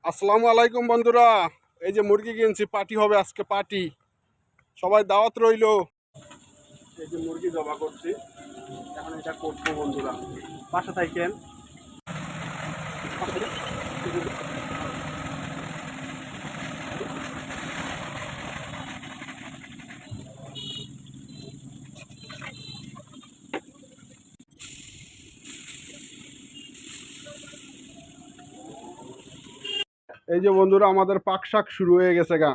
আসসালামু আলাইকুম বন্ধুরা, এই যে মুরগি কিনছি, পার্টি হবে আজকে, পার্টি, সবাই দাওয়াত রইলো। এই যে মুরগি জবা করছি, এখন এটা করবো বন্ধুরা, বাসা থাকেন। এই যে বন্ধুরা, আমাদের পাক শাক শুরু হয়ে গেছে গা,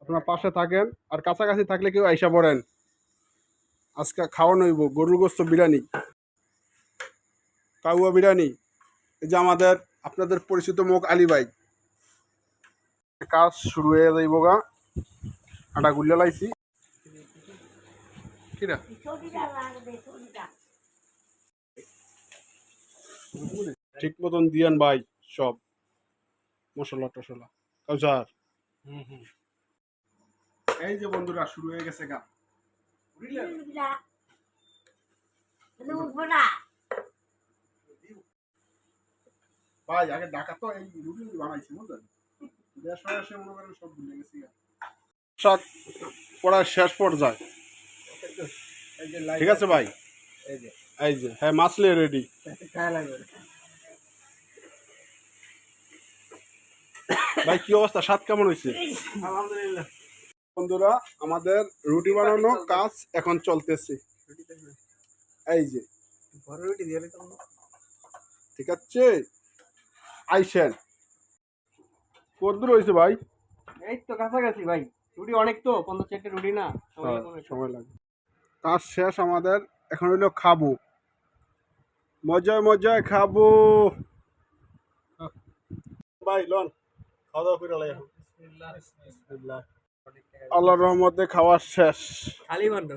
আপনার পাশে থাকেন আর কাছাকাছি থাকলে কেউ আইসা পড়েন। আজকে খাওয়ানো হইব গরুর গোস্ত বিরিয়ানি, কাউয়া বিরিয়ানি। এই যে আমাদের আপনাদের পরিচিত মুখ আলী ভাই, কাজ শুরু হয়ে যাইব গা। আটা গুল্লা লাইছি কিরা ঠিক মতন দিয়ান ভাই, সব মশলা টশলা কাউসার। এই যে বন্ধুরা, শুরু হয়ে গেছে গা। ভাই আগে ডাকা তো, এই রুটি বানাইছি বুঝলেন, দেশ হয়ে আসে মনে করেন সব ভুলে গেছি। শাক পড়ার শেষ পর্যায়ে, ঠিক আছে ভাই। এই যে হ্যাঁ, মাছলে রেডি। ভাই কি অবস্থা, স্বাদ কেমন হয়েছে? আলহামদুলিল্লাহ বন্ধুরা, আমাদের রুটি বানানো কাজ এখন চলতেছে। এই যে রুটি দিয়ে ঠিক আছে, আইসেন। কতদূর হয়েছে ভাই? এই তো কাছাকাছি ভাই, রুটি অনেক তো 50 রুটি না, সময় লাগে। কাজ শেষ আমাদের, এখন হইলো খাবো, মজায় মজায় খাবো। ভাই লন, খাওয়া দাওয়া করে লাই এখন। আল্লাহর রহমতে খাওয়া শেষ। খালি বান্ড